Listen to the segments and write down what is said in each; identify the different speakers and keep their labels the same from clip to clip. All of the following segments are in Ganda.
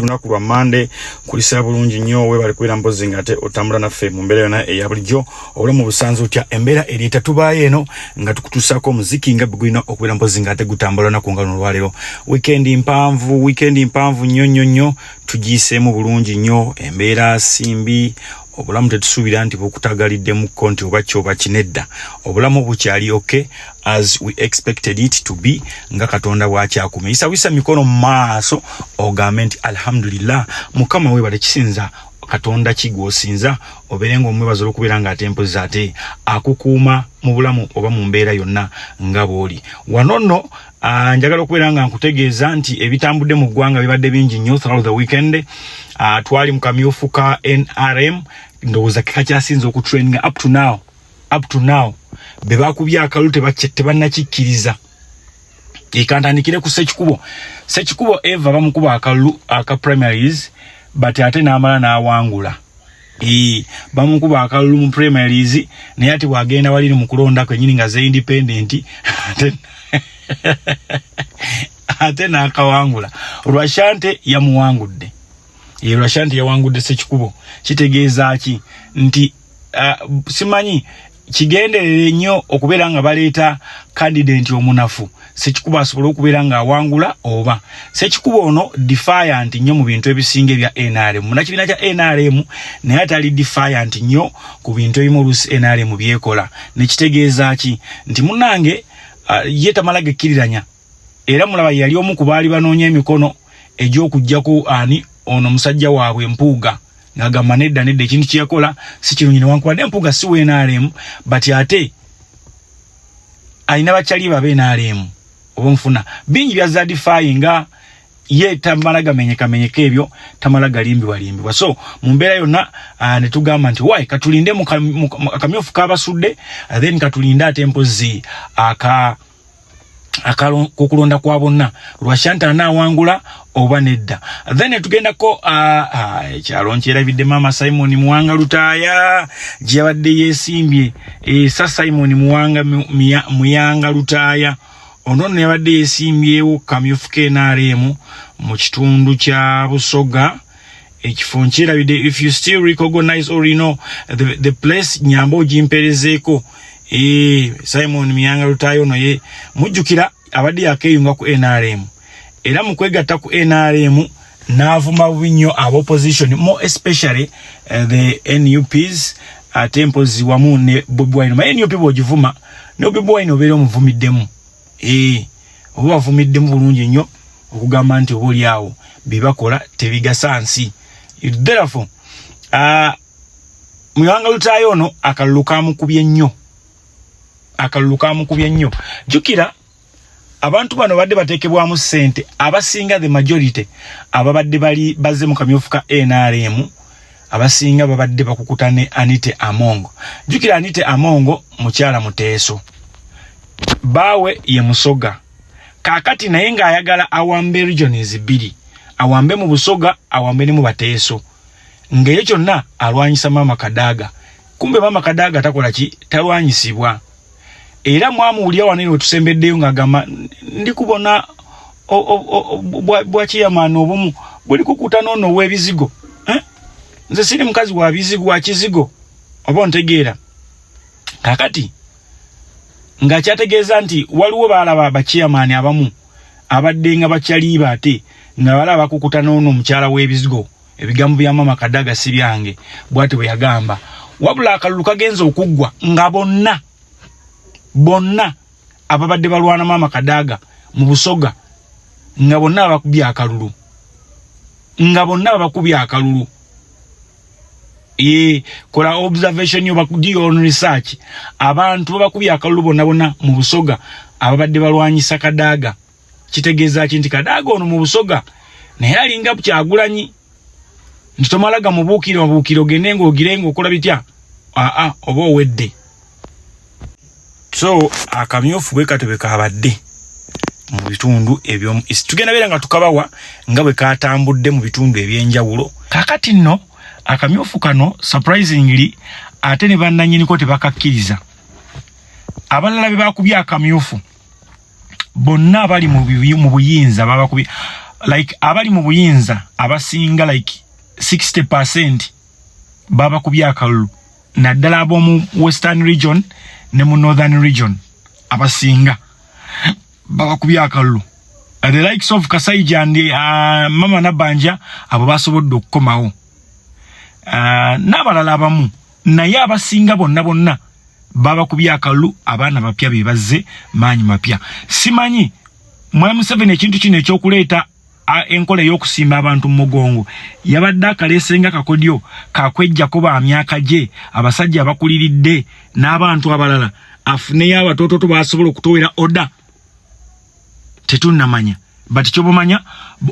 Speaker 1: Lunaku lwa Monday kulisa bulungi nnyo we bali kwera mpozi ngate otambula naffe mu mbeera yona eya bulijjo obulamu busanze otya embeera eriita tubaye eno nga tukutusako muziki nga bigwina okubeera mpozi ngate gutambula na kungano lwalero weekend mpanvu nnyo tugiseemu bulungi nnyo embeera simbi obulamu tetusuubira nti bukutagalidde mu konti oba kyoba kinedda obulamu bukyali okay as we expected it to be nga katonda bwakyakumisa wisa mikono maaso ogambe nti alhamdulillah mukama we bale kisinza katonda kigwosinza oberengo omwebaza okubeera nga atempo zate akukuuma mu bulamu oba mu mbeera yonna nga bwoli wanono njagala okubeera nga nkutegeeza nti ebitambudde mu ggwanga bibadde bingi nnyo throughout the weekend twali mu kamyufu ka NRM ndowooza kakyasinza okutraininga up to now bebakubya akalu tebannakikkiriza ekantandikire ku Sekikubo Eva bamukuba akalu aka primaries but ate n'amala n'awangula bamukuba akalu mu primaries naye ati bwagenda waliri mu kulonda kwenyini nga ze independent ate n'akawangula Rwashante yamuwangudde Rwashante yawangudde Sekikubo kitegeeza ki nti simanyi kigenderere nnyo okubeera nga baleeta candidate omunafu Sekikubo asobola okubeera nga awangula oba Sekikubo ono defiant nnyo mu bintu ebisinge bya NRM munakibiina kya NRM naye atali defiant nnyo ku bintu ebimu oluusi NRM byekola nekitegeeza ki nti munange ye tamala gekkiriranya era mulaba yali omu ku baali banoonya emikono egy'okuggyako ani ono musajja waabwe Mpuuga ngagamba nedda ekintu kyeyakola si kirungi newankubadde Mpuuga si we NRM but ate alina bakyali babe NRM oba nfuna bingi bya defy nga ye tamala gamenyeka ebyo tamala galimbibwa so mu mbeera yonna ne tugamba nti why katulinde mu kamyufu kabasudde then katulinde ate mpozi kukulonda kwa bonna Rwashanta anaawangula oba nedda then tugendako ekyalo nkyerabidde Mama Simon Muwanga Lutaaya gyabadde yeesimbye sa Simon Muwanga Muyanga Lutaaya ono yabadde yeesimbyewo kamyufu KNRM mu kitundu kya Busoga ekifo nkyerabidde if you still recognize or you know the place nyambo jimperezeeko Simon Muyanga Lutaaya ono ye mujjukira abadde yakeyunga ku NRM era mu kwegatta ku NRM n'avuma bunnyo aba opposition more especially the NUPs tempozi wamu ne Bobi Wine ma NUP bwogivuma ne Bobi Wine obeera omuvumiddemu oba wavumiddemu bulungi nnyo okugamba nti oba oli awo bebakola tebigasa nsi therefore Muyanga Lutaaya ono akalulu kamukubye nnyo jukira abantu bano badde bateekebwamu ssente abasinga the majority ababadde bali bazze mu kamyufu ka NRM abasinga babadde bakukutane Anite Amongo jukira Anite Amongo mukyala muteeso bawe ye Musoga kakati naye nga ayagala awambe regions bbiri awambe mu Busoga awambe ne mu Bateeso ng'ekyo kyonna alwanyisa Mama Kadaga kumbe Mama Kadaga takola ki talwanyisibwa era mwamuwulira wanene wetusembeddeyo ng'agamba ndikubona bwakiyamaana obumu buli kukutana ono w'ebizigo nze siri mukazi wa bizigo wa kizigo oba ontegeera kakati ng'akyategeeza nti waliwo baalaba bakiyamaani abamu abadde nga bakyaliiba ate nga balaba bakukutana ono omukyala w'ebizigo ebigambo bya Mama Kadaga si byange bw'ate bwe yagamba wabula akalulu kagenza okuggwa nga bonna ababadde balwana Mama Kadaga mu Busoga nga bonna babakubya akalulu kola observation yo bakudi on research abantu babakubya akalulu bonna mu Busoga ababadde balwanyisa Kadaga kitegeeza nti Kadaga ono mu Busoga naye alinga Kyagulanyi ntitomalaga mubuukiro gende ng'ogirenga okola bitya oba owedde so akamyufu bwe katebe kabadde mu bitundu ebyo tugenda beera nga tukabawa nga bwe katambudde mu bitundu ebyenjawulo kakati nno akamyufu kano surprisingly ate ne bannanyiniko tebakakkiriza abalala be bakubya akamyufu bonna abali mu buyinza babakubye like abali mu buyinza abasinga like 60% baba kubya akalulu naddala ab'omu western region ne mu northern region abasinga baba kubya akalulu. The likes of Kasaija and Mama Nabanja abo basobodde okukomawo. N'abalala abamu naye abasinga bonna baba kubya akalulu abaana bapya be bazze maanyi mapya. Simanyi Mwami Museveni ekintu kino ekyokuleeta enkola y'okusimba abantu mu mugongo yabadde akaleesenga kakodyo kakwejjako ba myaka gye abasajja abakuliridde n'abantu abalala afuneyo abatoototo basobola okutowera oda. Tetunnamanya but kyobomanya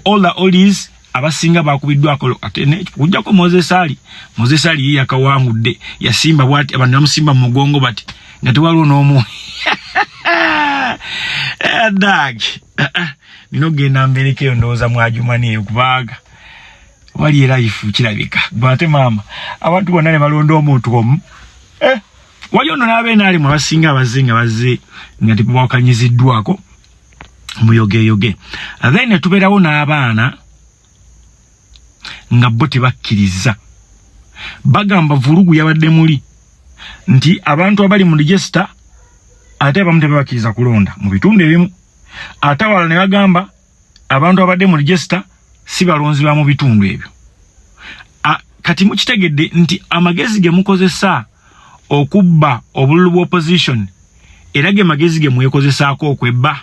Speaker 1: all the oldies abasinga bakubiddwa akolo atene kujjako Moses Ali yakawangudde yasimba bwati abantu bamusimba mu mugongo bati nga tewaliwo n'omu dag nino genda mberekeyo ndowooza mwajumani okubaaga wali era ifu kirabika bwate mama abantu bonna ne balonda omuntu omu wali ono n'abeena mu abasinga abazinga bazze nga tebwakanyiziddwako muyoge. Then tubeerawo n'abaana nga bo tebakkiriza bagamba vulugu yabadde muli nti abantu abali mu register ate abamu tebakkiriza kulonda mu bitundu ebimu ate awala ne bagamba abantu abadde mu register si balonzi ba mu bitundu ebyo. Kati mukitegedde nti amagezi ge mukozesa okubba obululu bwa opposition era ge magezi ge mwekozesaako okwebba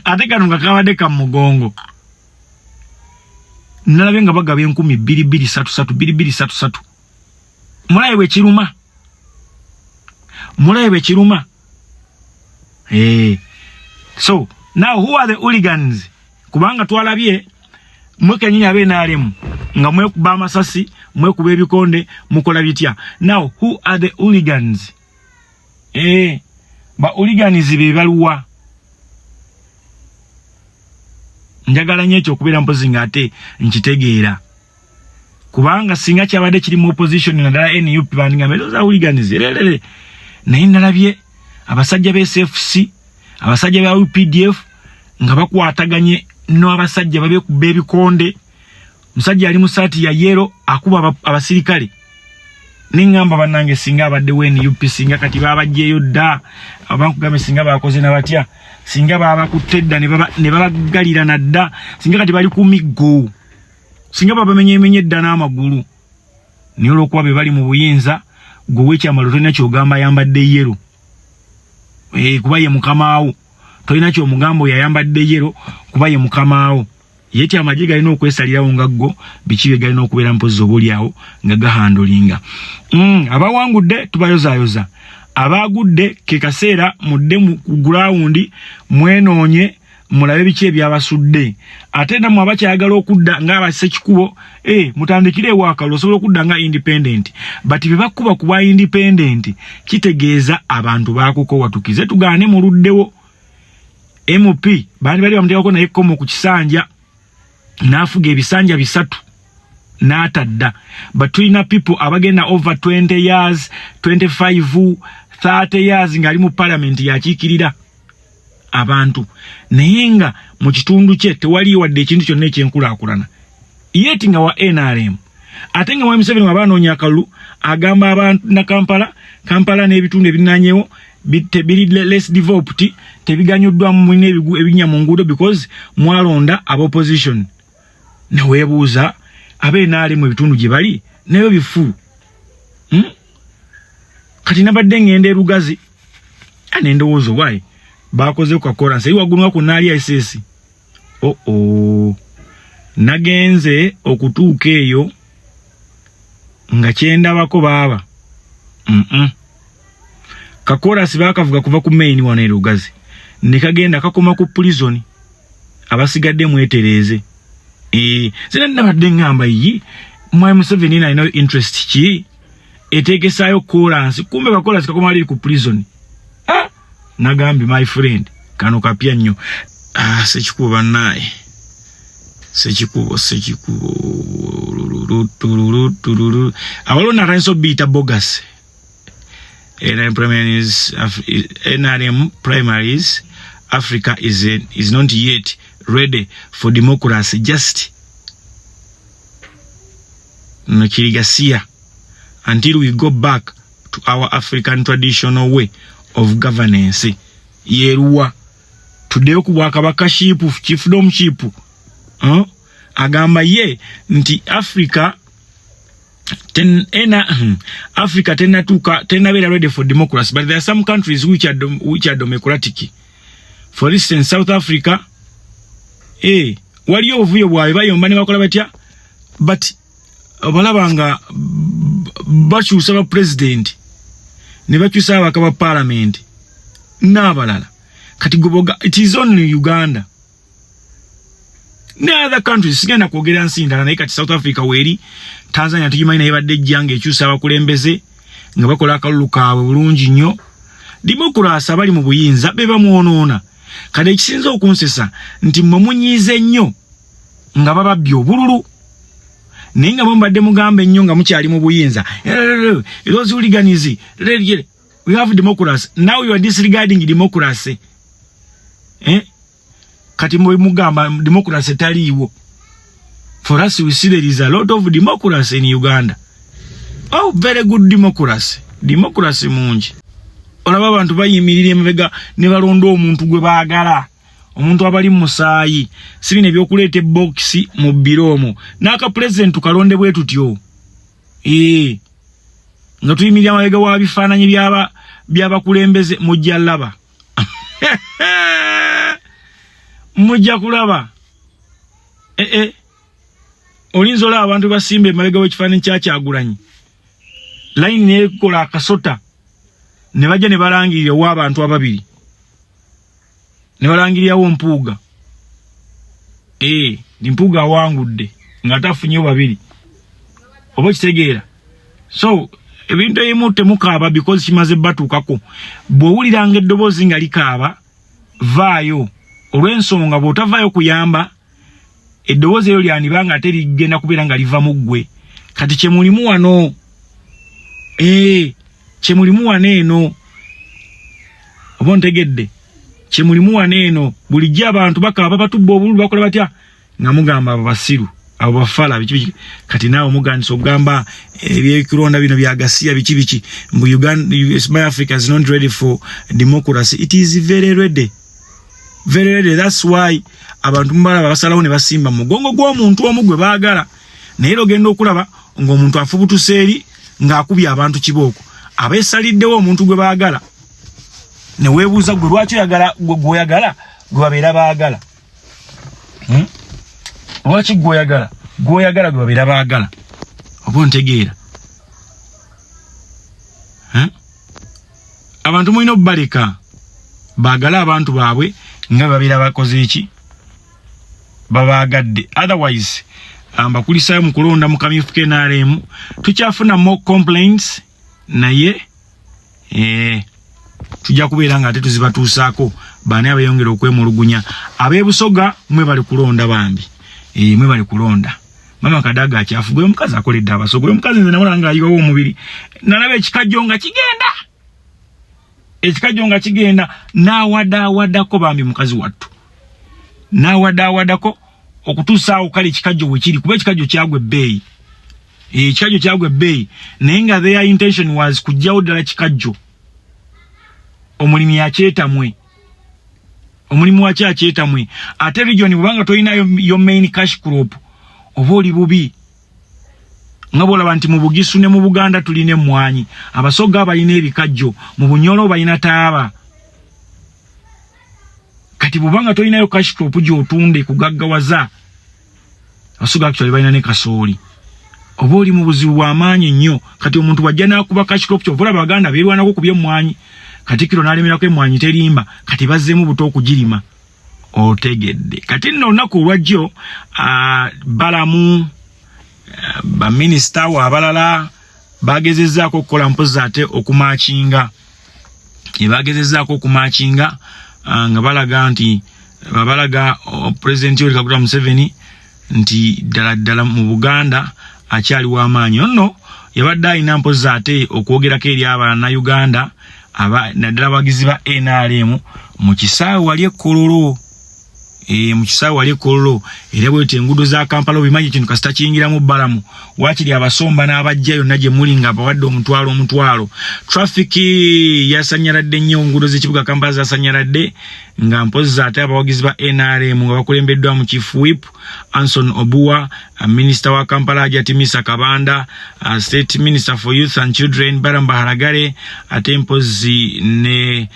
Speaker 1: ate kano nga kabadde ka mugongo nalabe nga bagaba 2,233 mulaye bwe kiruma. So now who are the hooligans? Kubanga twalabye mwekenyini abenaalemu nga mwekuba amasasi mwekuba ebikonde mukola bitya. Now who are the hooligans? Ba hooligans be baluwa njagala nnyo ekyokubeera mpozi ng'ate nkitegeera kubanga singa kyabadde kiri mu opposition naddala NUP bandinga meloza hooligans ererere naye nalabye abasajja ba SFC abasajja ba UPDF nga bakwataganye n'abasajja babekuba ebikonde musajja ali mu saati ya yero akuba abasirikale ningamba banange singa abadde NUP singa kati babajjeyo dda abankugambe singa bakoze nabatya singa babakutedda ne babagalira nadda singa kati bali ku miggo singa babamenye dda n'amagulu niyo olwokuba be bali mu buyinza gwe w'ekyamalo tolina kyogamba yambadde yero kuba ye mukamaawo tolina kyomugambo yayambadde yero kuba ye mukamaawo yeti amagye galina okwesalirawo nga ggo biki bye galina okubeera mpozi obuliawo nga gahandolinga. Abawangudde tubayozaayoza abagudde ke kaseera mudde mu ground mwenoonye mulabe biki ebyabasudde ate namwe abakyayagala okudda ng'abasekikubo mutandikire ewaakalo osobola okudda nga independent but bye bakkuba ku bwa independent kitegeeza abantu baakukowa tukize tugaane muluddewo. MP bali bamuteekako naye ekkomo ku kisanja n'afuga ebisanja 3 n'atadda but tulina people abagenda over 20 years 25 30 years nga ali mu parliament yakiikirira abantu naye nga mu kitundu kye tewali wadde ekintu kyonna ekyenkulaakulana yeti nga wa NRM ate nga Mwami Museveni wabanoonya akalulu agamba abantu na Kampala n'ebitundu ebinanyewo biri less developed tebiganyuddwa mu ebinya mu nguudo because mwalonda aba opposition ne weebuuza abenaali mu bitundu gye bali nayo bifu kati nabadde ngende Lugazi anendowooza wayi bakoze ku koransi waggulwa ku naali ISS nagenze okutuuka eyo nga kyendabako baaba kakorasi bakavuga kuva ku main wana e Lugazi nikagenda kakoma ku prison abasigadde mwetereze sina nabadde ngamba yi Mwami Museveni na ino interest ki etegesayo koransi kumbe bakorasi kakoma ali ku prison nagambi my friend kano kapya nnyo sekikuba naye sekikubo awalona ranso bita bogus NRM primaries Africa is not yet ready for democracy. Just Nakirigasia until we go back to our African traditional way of governance. Yerua today okuwaka bakashipu chiefdom chipu agamba ye nti Africa Africa tena be ready for democracy, but there are some countries which are democratic. For instance, South Africa wali ovuyo bwawe bayomba ne bakola batya, but balabanga bakyusa ba president ne bakyusa abakaba parliament n'abalala kati goboga. It is only Uganda. No other countries sigenda kwogera nsi ndala naye kati South Africa weri Tanzania tujimanyi naye badde jange ekyusa abakulembeze nga bakola akalulu kaabwe bulungi nnyo. Democracy abali mu buyinza be bamwonoona. Kati ekisinza okunsesa nti mmwe munyiize nnyo nga bababbi obululu naye nga mbadde mugambe ennyo nga mukyali mu buyinza. Those hooliganism, we have democracy. Now you are disregarding democracy. Kati mwe mugamba democracy taliiwo. For us we see there is a lot of democracy in Uganda. Oh, very good democracy. Democracy mungi. Olaba abantu bayimirira emabega ne balonda omuntu gwe baagala. Omuntu abali musaayi. Sibine byokuleeta box mu biromo. Naka president kalonde bwe tutyo. Nga tuyimirira amabega wa bifaananyi by'abakulembeze mujja laba. Mujja kulaba. Olinzola abantu basimbe mabega w'ekifaananyi Kyagulanyi. Line ne kola akasota. Ne bajja ne balangirira wa abantu ababiri. Ne balangirira wo Mpuuga. Ni Mpuuga awangudde nga tafunye babiri. Oba kitegeera. So ebintu ebimu temukaaba because kimaze batuukako. Bw'owuliranga eddoboozi nga likaaba vaayo. Olw'ensonga bw'otavaayo kuyamba eddoboozi eryo lyanibanga ate ligenda kubeera nga liva mu ggwe. Kati kyemulimu wano kyemulimu wano eno oba ntegedde kyemulimu wano eno bulijjo abantu bakaaba batubba obululu bakola batya nga mugamba abo basiru abo bafala biki kati naawe mugandisa okugamba ebyekironda bino byagasiya biki mbu Uganda Africa is not ready for democracy. It is very ready. Very ready. That's why abantu mbala basalawo ne basimba mugongo gw'omuntu omu gwe baagala naye ogenda okulaba ng'omuntu afubutuse eri ng'akubye abantu kibooko abeesaliddewo omuntu gwe baagala ne weebuuza gwe lwaki gwoyagala gwe babeera baagala lwaki gwoyagala gwe babeera baagala oba ontegeera abantu mulina obbaleka baagala abantu baabwe nga babeera bakoze eki babaagadde. Otherwise bakulisayo mu kulonda mu kamyufu KNRM tukyafuna more complaints naye tujja kubeera nga ate tuzibatuusaako baani abeeyongera okwemulugunya. Ab'ebusoga mwe bali kulonda bambi mwe bali kulonda. Mama Kadaga akyafu gwe mukazi akoledde abasoga. Gwe mukazi nze namula nga ayiwawo omubiri nalaba ekikajjo nga kigenda n'awaddaako bambi mukazi wattu n'awaddaako okutuusa awo kale ekikajjo bwe kiri kuba ekikajjo kyagwa ebbeeyi naye nga their intention was kujjawo ddala kikajjo omulimi akyetamwe ate region bwanga tolinayo yo main cash crop oba oli bubi nga bwolaba nti mu Bugisu ne mu Buganda tuline emmwanyi abasoga balina ebikajjo mu Bunyoro balina taaba. Kati bwanga tolinayo cash crop gy'otunde kugaggawaza abasoga actually balina ne kasooli oba oli mu buzibu bw'amaanyi nnyo. Kati omuntu wajja n'akuba cash crop ky'ovola Baganda beerwanako kubya emmwanyi Katikkiro n'alemerako emmwanyi terimba kati bazzeemu buto okugirima otegedde. Kati nno olunaku olwajjo balamu baminister abalala bagezezzaako okukola mpozi ate okumakinga nga balaga President Yoweri Kaguta Museveni nti ddala mu Buganda akyali w'amaanyi. Nno yabadde alina mpozi ate okwogerako eri Abannayuganda naddala abagizi ba NRM mu kisaawe wali Kololo mu kisaawe wali Kololo era bwete enguudo za Kampala obimanyi kintu kasita kiyingiramu bbalamu wakiri abasomba n'abajja yonna gye muli nga bawadde omutwalo traffic yasanyaladde nnyo enguudo z'ekibuga Kampala zasanyaladde nga mpozi ate abawagizi ba NRM nga bakulembeddwa mu Chief Whip Anson Obua, Minister wa Kampala Ajatimisa Kabanda, State Minister for Youth and Children Baramba Haragare, ate mpozi ne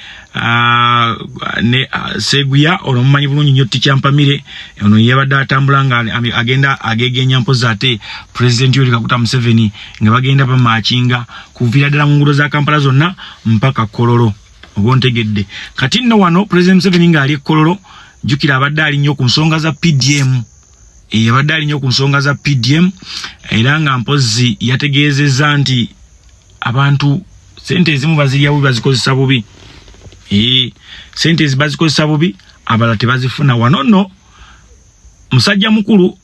Speaker 1: Seguya olomumanyi bulungi nnyo Tichampamire ono yabadde atambula nga agenda agegenya mpozi ate President Yoweri Kaguta Museveni nga bagenda bamachinga kuviira ddala mu nguudo za Kampala zonna mpaka Kololo. Obontegedde kati nno wano President Museveni nga ali Kololo jukira abadde ali nnyo ku nsonga za PDM abadde ali nnyo ku nsonga za PDM era nga mpozi yategeezezza nti abantu sente ezimu baziryawo bazikozesa bubi sente ezibazikozesa bubi abala tebazifuna wano nno musajja mukulu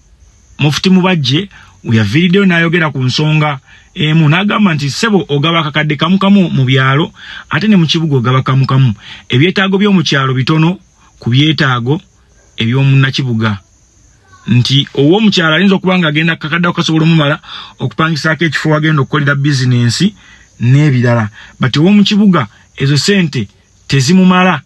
Speaker 1: Mufti Mubajje uyavirideo n'ayogera ku nsonga emu n'agamba nti sebo ogaba akakadde kamu mu byalo ate ne mu kibuga ogaba kamu ebyetaago by'omu kyalo bitono ku byetaago eby'omunnakibuga nti owo mukyala alinza okuba nga agenda kakadde akasobola omumala okupangisaako ekifo wagenda okukolera bizinensi n'ebirala bati owo mu kibuga ezo sente tezimumala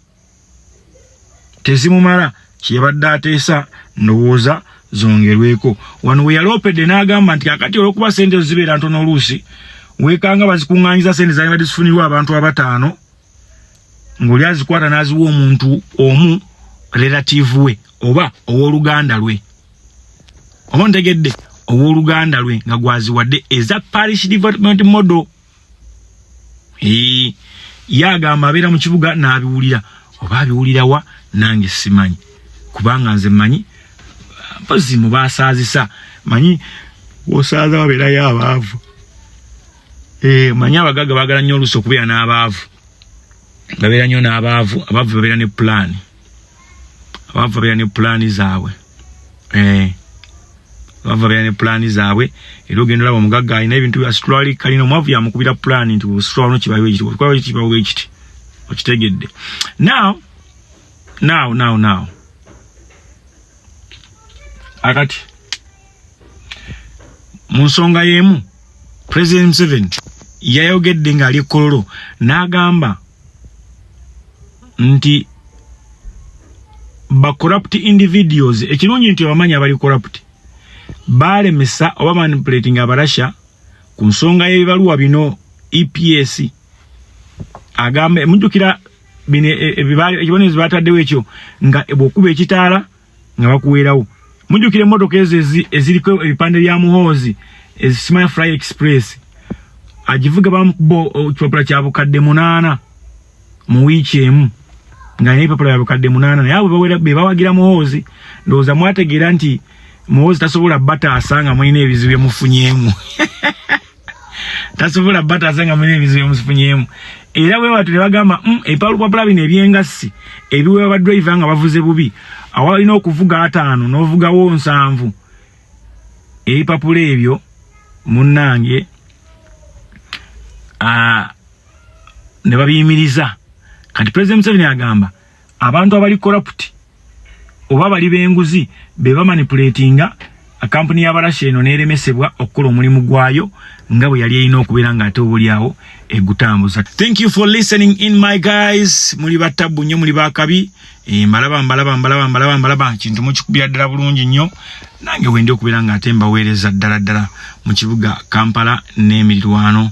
Speaker 1: kyeyabadde ateesa ndowooza zongerweko wano we yalopedde n'agamba nti akati olwokuba sente ezo zibeera ntono oluusi weekanga bazikuŋŋaanyiza sente zaali bazifunirwa abantu abataano ng'oli azikwata n'aziwa omuntu omu relative we oba ow'oluganda lwe oba ntegedde ow'oluganda lwe nga gwaziwadde eza parish development model yagamba abeera mu kibuga n'abiwulira oba abiwulirawa nange simanyi kubanga nze manyi mpozi mu basaazisa manyi osaaza wabeerayo abaavu manyi abagaga baagala nnyo oluusi okubeera n'abaavu babeera nnyo n'abaavu abaavu babeera ne pulaani abaavu babeera ne pulaani zaabwe abaavu babeera ne pulaani zaabwe era ogenda olaba omugagga alina ebintu bya situlwali kalina omwavu yamukubira pulaani nti ositwala no kibawo ekiti okuba kibawo ekiti okitegedde now akati mu nsonga y'emu President Museveni yayogedde ng'ali Kololo n'agamba nti ba corrupt individuals ekirungi nti abamanyi abali corrupt balemesa oba manipulating abarasha ku nsonga y'ebibaluwa bino EPS agamba mujjukira bino ekibonerezo bataddewo ekyo nga bw'okuba ekitaala nga bakuweerawo mujjukire emmotoka ezo eziriko ebipande bya Muhoozi Smile Fly Express agivuga bamukubo ekipapula kya bukadde 8 mu wiiki emu nga n'ebipapula bya bukadde 8 naye abo be bawagira Muhoozi ndowooza mwategeera nti Muhoozi tasobola bataasa nga mulina ebizibu byemufunyeemu tasobola bataasa nga mulina ebizibu byemufunyeemu era bwe batu ne bagamba ebipapula bino ebyengassi ebiweebwa badriver nga bavuze bubi awalina okuvuga 5 n'ovugawo 7 ebipapula ebyo munnange ne babiyimiriza kati President Museveni agamba abantu abali corrupt oba bali benguzi be bamanipulatinga akampuni y'abarasha eno n'eremesebwa okukola omulimu gwayo nga bwe yali erina okubeera ng'ate obulyawo egutambuza. Thank you for listening in my guys. Muli batabbu nnyo muli bakabi mbalaba kintu mukikubira ddala bulungi nnyo nange wendi okubeera ng'ate mbaweereza ddala mu kibuga Kampala n'emirirwano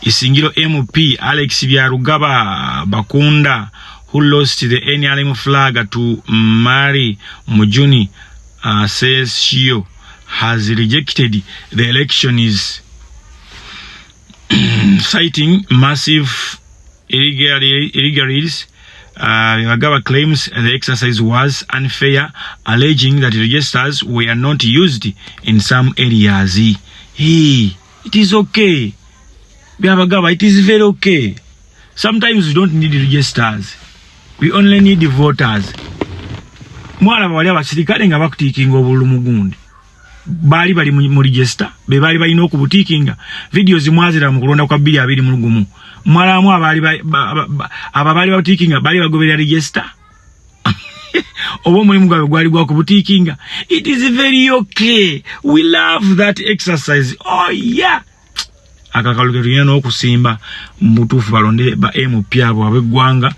Speaker 1: Isingiro MP Alex Byarugaba Bakunda who lost the NRM flag to Mary Mujuni says she has rejected the elections citing massive irregularities. Byarugaba claims the exercise was unfair, alleging that registers were not used in some areas. Hey, it is okay. Byarugaba, it is very okay. Sometimes we don't need registers. We only need the voters. Mwala bawali abasirikale nga bakutikinga obululu gundi. Bali mu register, be bali balina okubutikinga. Videos mwazira mu kulonda kwa 221. Mwala mu abali bakutikinga bali bagoberera register. obo mulimu gwabe gwali gwa kubutikinga. It is very okay. We love that exercise. Oh yeah. Akakaluke tuyina okusimba mutufu balonde ba MP abo abegwanga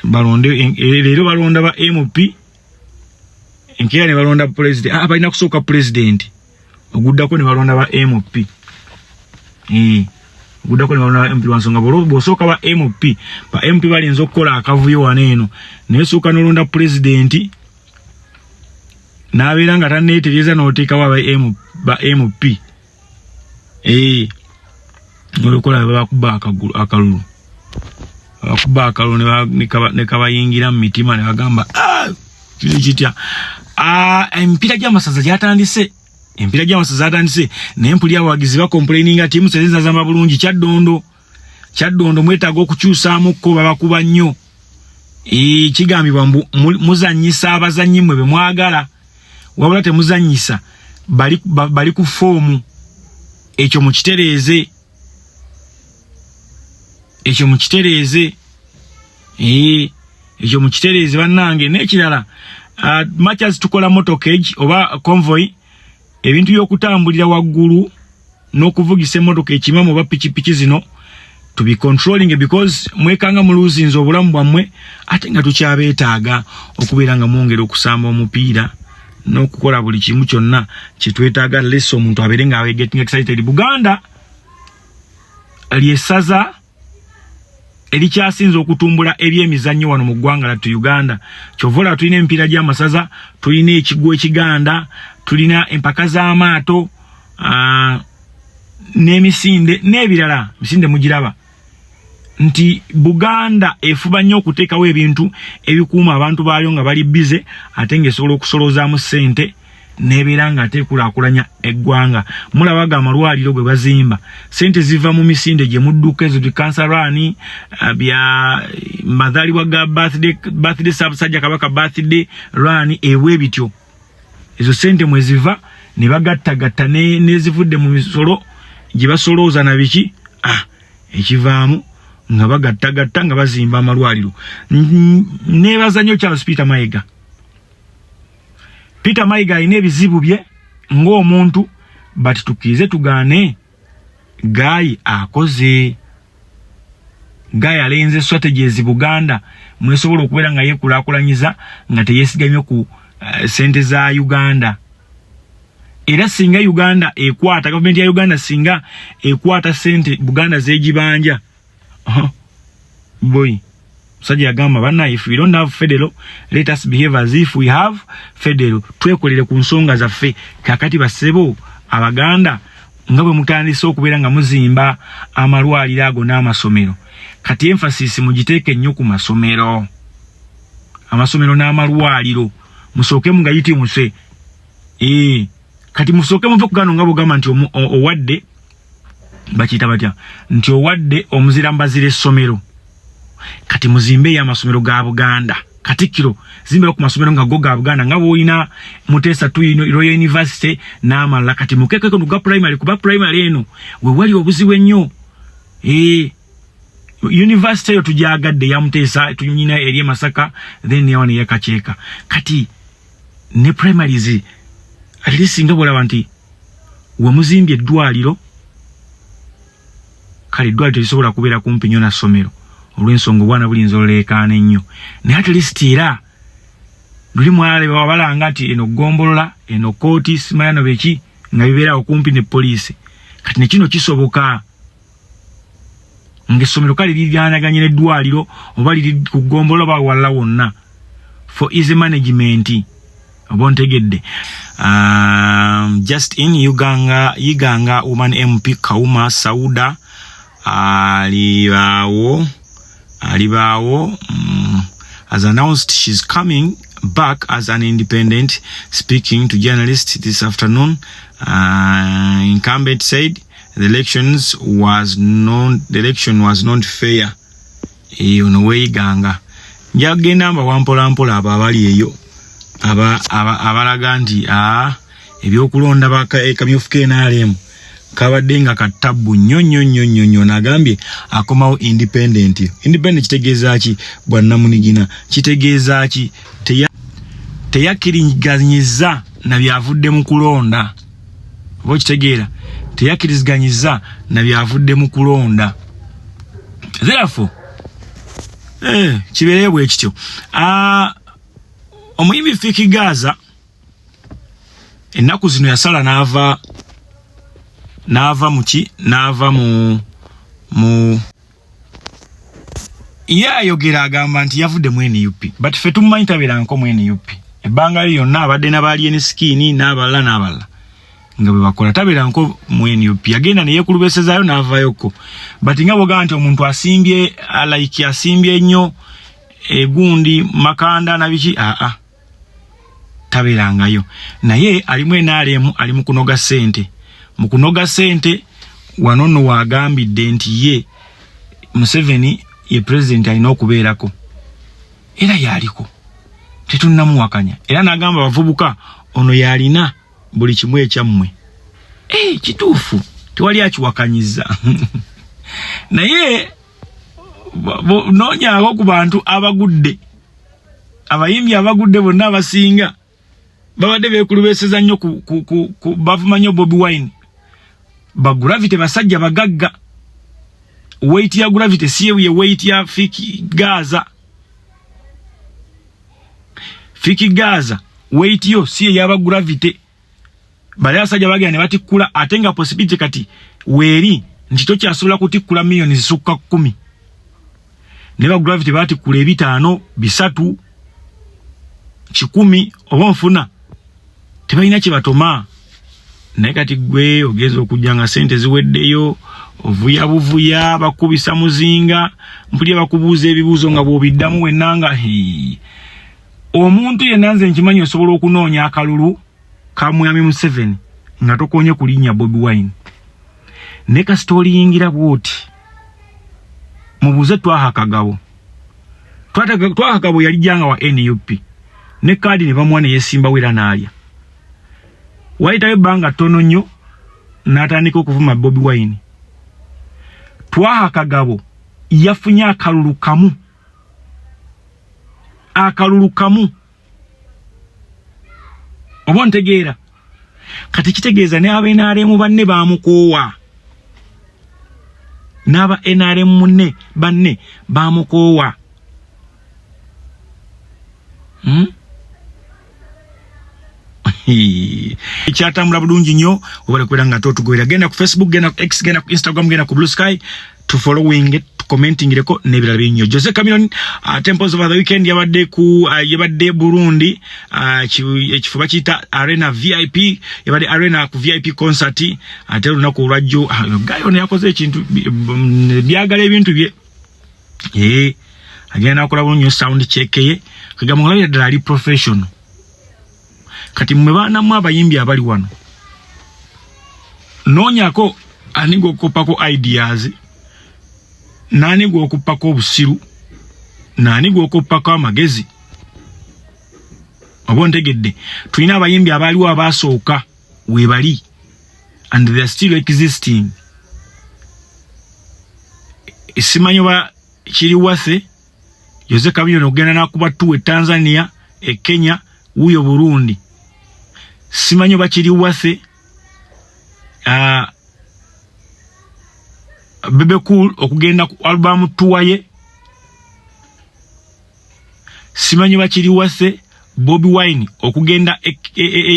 Speaker 1: balonde lero balonda ba MP enkiya ne balonda president balina kusoka president oguddako ne balonda ba MP oguddako ne balonda MP wansonga bosoka ba MP balinza okukola akavuyo waneeno naye soka nolonda president nabeera nga taneetereza n'oteekawo ba MP Olokola bakuba akalulu. Bakuba akalulu ne kabayingira mu mitima ne bagamba kitya. Empira gy'amasaza gyatandise. Empira gy'amasaza atandise naye mpulira abawagizi ba complaining ati musezeza zamba bulungi Kyaddondo mwetaaga okukyusaamu ko babakuba nnyo. Kigambibwa muzannyisa abazannyi mwe be mwagala. Wabula temuzannyisa bali ku foomu. Ekyo mukitereeze. Ekyo mukitereeze bannange n'ekirala matches tukola motorcade oba convoy ebintu by'okutambulira waggulu n'okuvugisa emmotoka ekimamu oba pikipiki zino to be controlling because mwekanga muluzinze obulamu bwammwe ate nga tukyabeetaaga okubeera nga mwongera okusamba omupiira n'okukola buli kimu kyonna kyetwetaaga leso omuntu abeere nga getting excited. Buganda lyesaza elikyasinza okutumbula ebyemizannyo wano mu ggwanga lattu Uganda. Kyovola tulina empiira gy'amasaza, tulina ekigwo ekiganda, tulina empaka z'amaato, n'emisinde n'ebirala. Misinde mugiraba nti Buganda efuba nnyo okuteekawo ebintu ebikuuma abantu baayo nga bali bize ate ng'esobola okusolozaamu ssente nebeera nga tekulaakulanya eggwanga. Mulabaga amalwaliro gwe bazimba sente ziva mu misinde gye mudduka ezo cancerani bya madhaliwa ga birthday Ssaabasajja Kabaka birthday run ewe bityo ezo sente mweziva ne bagattagatta nezivudde mu misolo gye basolooza na biki ekivaamu nga bagattagatta nga bazimba amalwaliro. Nebaza nnyo Charles Peter Mayiga alina ebizibu bye ng'omuntu but tukize tugaane Guy akoze. Guy alenze strategies Buganda mwesobola okubeera nga yekulaakulanyiza nga teyesigamye ku sente za Uganda. Era singa Uganda ekwata government ya Uganda singa ekwata sente Buganda z'egibanja boy Sajja yagamba bana if we don't have federal let us behave as if we have federal. Twekolere ku nsonga zaffe kakati basebo Abaganda nga bwe mutandise okubeera nga muzimba amalwaliro ago n'amasomero. Kati emphasis mugiteeke nnyo ku masomero. Amasomero n'amalwaliro musooke mugayiti muse. Kati musooke muve kugano nga bugamba nti owadde bakiyita batya nti owadde omuzira mbazire essomero. Kati muzimbe ya masomero ga Buganda. Katikkiro zimbe ku masomero nga go ga Buganda nga boolina Mutesa Royal University n'amalala. Kati mukeke ku ga primary kuba primary eno we wali obuzibu ennyo. University yo tujagadde ya Mutesa tunyina eri Masaka then yawane yakacheeka. Kati ne primaries at least nga bolaba nti we muzimbye eddwaliro kale eddwaliro lisobola kubeera kumpi nnyo na ssomero olw'ensonga obwana bulinza oleekaana ennyo. Naye at least era luli mwalaba wabalanga nti eno Gombolola eno Kooti simayano beki nga bibeera okumpi ne poliisi. Kati ne kino kisoboka ng'essomero kale liryanaganye n'eddwaliro oba liri ku Gombolola oba walala wonna for easy management. Oba ntegedde. Just in Iganga woman MP Kauma Sauda Alibawo has announced she's coming back as an independent, speaking to journalists this afternoon. Incumbent said the election was not fair. Onowe Iganga njagenda amba wampolampola abali eyo abalaga nti ebyokulonda bakamyufu KNRM kabadde nga katabu nnyo nagambye akomawo independent kitegeeza ki bwannamunigina kitegeeza ki teyakiriganyiza na byavudde mu kulonda. Oba kitegeera teyakiriganyiza na byavudde mu kulonda. Therefore kibeere bwe kityo. Omuyimbi Fiki Gaza ennaku zino yasala n'ava mu ayogera agamba nti yavudde mu NUP, but ffe tumumanyi tabeera nko mu NUP. Ebbanga lyonna abadde n'abaali enisikini n'abalala nga bwe bakola, tabeera nko mu NUP. Agenda ne yeekulubesezaayo n'avayoko, but nga bwogamba nti omuntu asimbye asimbye ennyo egundi makanda na biki tabeerangayo. Naye alimu NRM, ali mu kunoga ssente. Mu kunoga ssente wano nno waagambidde nti ye Museveni ye president alina okubeerako, era yaliko, tetunnamuwakanya. Era n'agamba abavubuka ono yalina buli kimu ekyammwe. Kituufu, tewali akiwakanyiza. Naye noonyaako ku bantu abagudde, abayimbi abagudde bonna abasinga babadde beekulubeseza nnyo bavuma nnyo Bobi Wine. Bagravity basajja bagagga. Weight ya Gravity si ye weight ya Fiki Gaza. Fiki Gaza weight yo si ye yaba Gravity. Bali asajja bagenda ne batikkula, ate nga possibility kati weeri nti tokyasobola kutikkula millions zisukka 10. Ne ba Gravity batikkula 5, 3, 10 oba nfuna tebalina kye batoma. Naye kati gwe ogeza okujja nga sente ziweddeyo, ovuya buvuya, bakubisa muzinga, mpulira bakubuuza ebibuuzo nga bw'obiddamu wennanga. Omuntu yenna nze nkimanyi osobola okunoonya akalulu ka Mwami Museveni nga tokonye kulinnya Bobi Wine. Ne kasitooli yingira bw'oti mubuuze Twaha Kagabo. Twaha Kagabo yali jjanga wa NUP, ne kaadi ne bamuwa ne yeesimbawo era n'alya. Wayitayo ebbanga ttono nnyo n'atandika okuvuma Bobi Wine. Twaha Kagabo yafunye akalulu kamu. Oba ntegeera. Kati kitegeeza ne aba NRM banne baamukoowa. N'aba NRM banne baamukoowa. Kyatambula bulungi nnyo obale kwera nga totugoera. Genda ku Facebook, genda ku X, genda ku Instagram, genda ku Blue Sky to following it, commenting ireko nebirala binyo. Jose Chameleone Temples over the weekend yabadde Burundi ekifuba kita Arena VIP, yabadde Arena ku VIP concert ate lunaku olwajjo gayo ne yakoze ekintu byagala ebintu bye agenda akola bulungi sound check ye kagamba ngala ddala ali professional. Kati mmwe baanamu abayimbi abali wano noonyako anigo okupako ideas, nanigo okupako obusiru, nanigo okupako amagezi. Obo ntegedde tulina abayimbi abaliwo abasooka webali and they are still existing. Simanyo ba kiri wase Jose Chameleone ogenda nakuba tuwe Tanzania, Kenya, uyo Burundi. Simanyo bakiri wase Bebe Cool okugenda ku album tuwaye. Simanyo bakiri wase Bobi Wine okugenda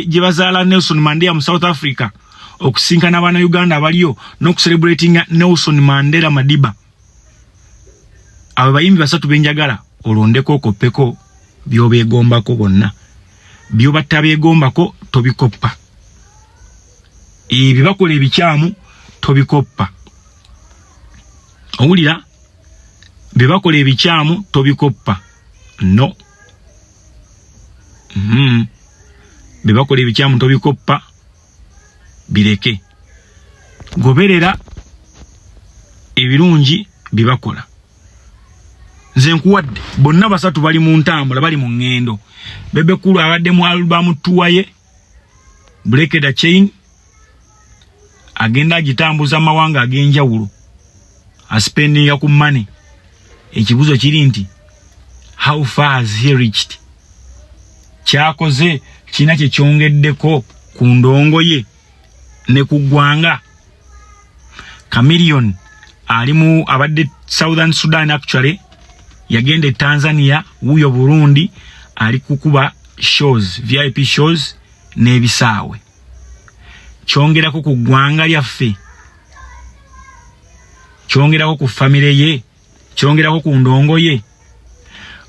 Speaker 1: gye bazaala Nelson Mandela mu South Africa okusinkana abana Uganda abaliyo n'okucelebrating Nelson Mandela Madiba. Abo bayimbi basatu benjagala olondeko okoppeko byobeegombako bonna. Byo batabeegombako tobikoppa. Ebyo bakola ebikyamu tobikoppa. Owulira? Bye bakola ebikyamu tobikoppa. No. Bye bakola ebikyamu tobikoppa. Bireke. Goberera ebirungi bye bakola. Nze nkuwadde bonna basatu bali mu ntambula, bali mu ngendo. Bebe Cool abadde mu album tuwaye Break the Chain, agenda agitambuza amawanga ag'enjawulo, aspendinga ku money. Ekibuzo kiri nti how far has he reached? kyakoze kina kye kyongeddeko ku ndongo ye ne ku ggwanga. Chameleone ali mu abadde Southern Sudan actually yagende Tanzania wuyo Burundi ali kukuba shows VIP shows n'ebisaawe kyongerako ku ggwanga lyaffe kyongerako ku family ye kyongerako ku ndongo ye.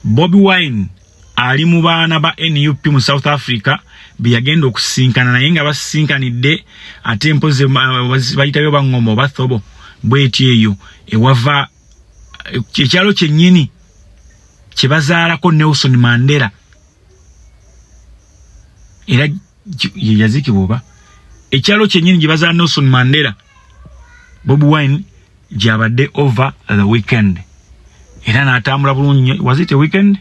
Speaker 1: Bobi Wine ali mu baana ba NUP mu South Africa biyagenda okusinkana naye nga basinkanidde ate mpoze bayitayo bangomo bathobo bweti eyo ewava ekyalo kyennyini kyebazaalako Nelson Mandela era yazikibwa ekyalo kyennyini gye bazaala Nelson Mandela. Bobi Wine gyabadde over the weekend era n'atambula bulungi. Was it a weekend?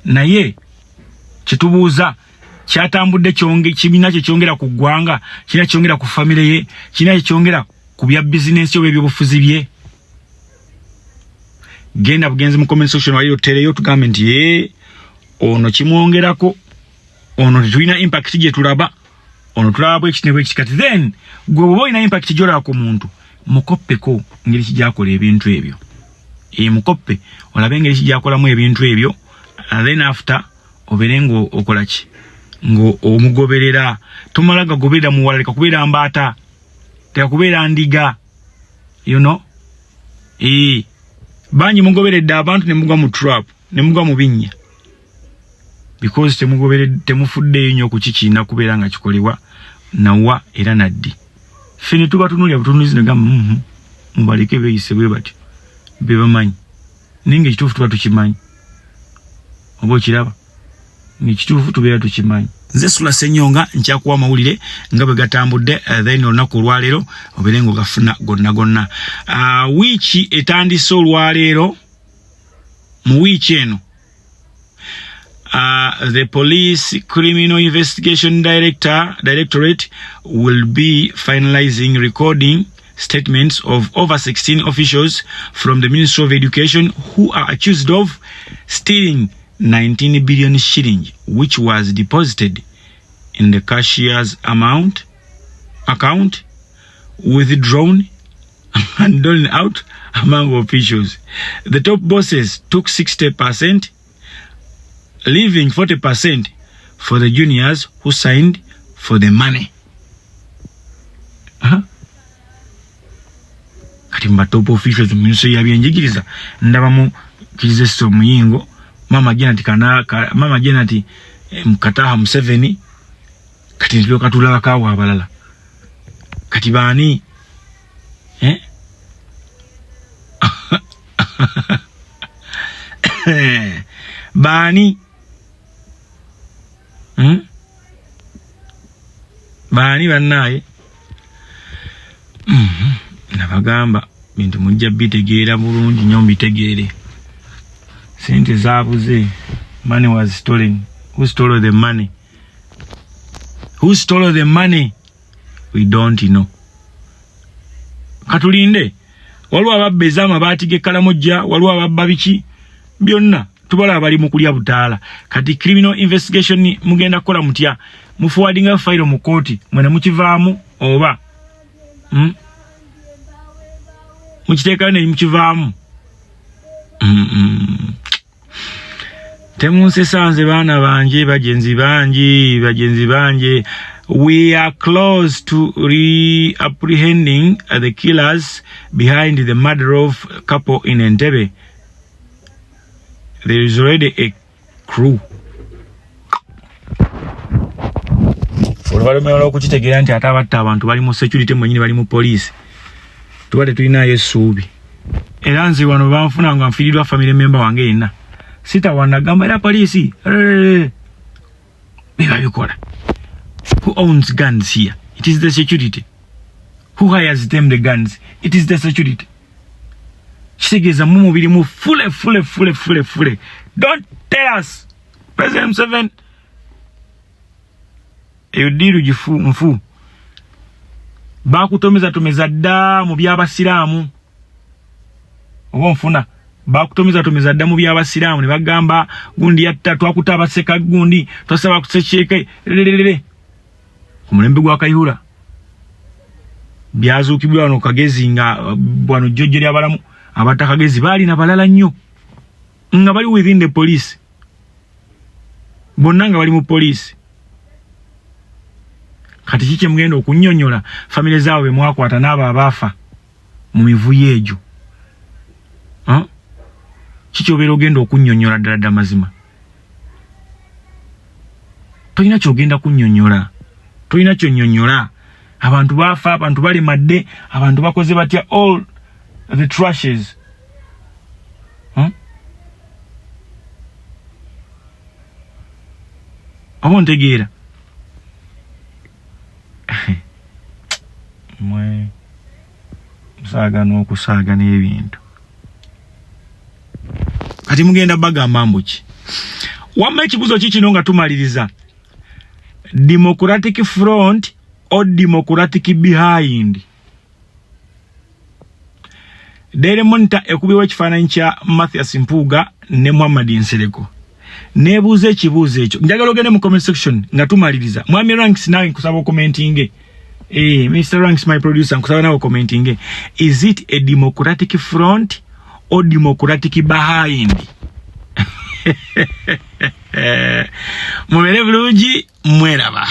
Speaker 1: Naye kitubuuza kyatambudde kibiina kye kyongera ku ggwanga, kina kyongera ku family ye, kina kyongera ku bya bizinesi oba ebyobufuzi bye. Genda bugenzi mu comment section waliyo teleyo tugambe nti ono kimwongerako, ono tetulina impact gye tulaba, ono tulaba bwe kinebwe kikati. Then gwe bwoba olina impact gy'olaba ku muntu mukoppeko ngeri kijjakola ebintu ebyo. Mukoppe olabe engeri kijjakolamu ebintu ebyo, and then after obere ngo okola ki ngo omugoberera. Tomala gagoberera muwaleka kubeera mbaata tekubeera ndiga, you know. Banyi mugoberedde abantu ne mugwa mu trap ne mugwa mu binnya because temufuddeyo nnyo ku kikina kubeera nga kikolebwa nawa era naddi. Fene tuba tunulya butunuzi ne gamba mubaleke beeyise bwe bati bebamanyi ninga ekituufu tuba tukimanyi oba okiraba ng'ekituufu tubeera tukimanyi. Nze Sula Ssenyonga nkyakuwa amawulire nga bwe gatambudde then olunaku olwaleero obeere ng'ogafuna gonna. Wiiki etandise olwaleero. Mu wiiki eno the Police Criminal Investigation Directorate will be finalizing recording statements of over 16 officials from the Ministry of Education who are accused of stealing 19 billion shillings, which was deposited in the cashier's account, withdrawn and doled out among officials. The top bosses took 60%, leaving 40% for the juniors who signed for the money. Kati mba top officials mu Ministry ya byenjigiriza ndabamu Kizito Muyingo, Mama Janet Mkataha Museveni, kati ndio katulaba kawa abalala. Kati baani baani baani bannaye nabagamba bintu mujja bitegeera bulungi nnyo mbitegeere. Sente zaabuze. Money was stolen. Who stole the money? Who stole the money? We don't know. Katulinde. Waliwo ababba ez'amabaati g'ekkalamojja, waliwo ababba biki byonna tubala bali mu kulya butaala. Kati criminal investigation mugenda kukola mutya? Muforwardinga file mu kooti mwene mukivaamu oba mukiteekayo ne mukivaamu. Temunsesanze baana banje, bagenzi banje. We are close to apprehending the killers behind the murder of a couple in Entebbe. There is already a crew. Olubalumira olw'okukitegeera nti ate abatta abantu bali mu security mwenyini bali mu police. Tubadde tulinayo essuubi. Era nze wano banfuna nga nfiirirwa family member wange yenna. Sita wanagamba era police. Biba bikola. Who owns guns here? It is the security. Who hires them the guns? It is the security. Kitegeeza mu mubiri mu fule. Don't tell us. President 7. Eyo diru jifu mfu. Bakutomeza dda mu by'abasiraamu. Oba nfuna bakutomeza ddamu by'abasiraamu ne bagamba gundi yatta twakuta abaseka gundi twasaba kusekeke lelelele ku mulembe gwa Kayihura byazuukibwa wano Kagezi nga bwano jjojje ly'abalamu abatakagezi baali na balala nnyo nga bali within the police bonna nga bali mu police kati kike mugenda okunnyonnyola family zaabwe mwakwata n'abo abaafa mu mivuyo egyo kiki obeera ogenda okunnyonnyola ddala mazima tolina kyogenda kunnyonnyola tolina kyonnyonnyola abantu baafa abantu balemadde abantu bakoze batya all the trashes abo ntegeera mwe musaaga n'okusaaga n'ebintu kati mugenda bagamba mbuki wamma ekibuzo kikino nga tumaliriza Democratic Front or Democratic Behind Daily Monitor ekubiwa ekifaananyi kya Mathias Mpuuga ne Muhammad Nsereko nebuuza ekibuuzo ekyo njagala ogende mu comment section nga tumaliriza Mwami Ranks nawe nkusaba commenting Mr. Ranks my producer nkusaba nawe commenting is it a Democratic Front or Democratic Behind mubere bulungi mweraba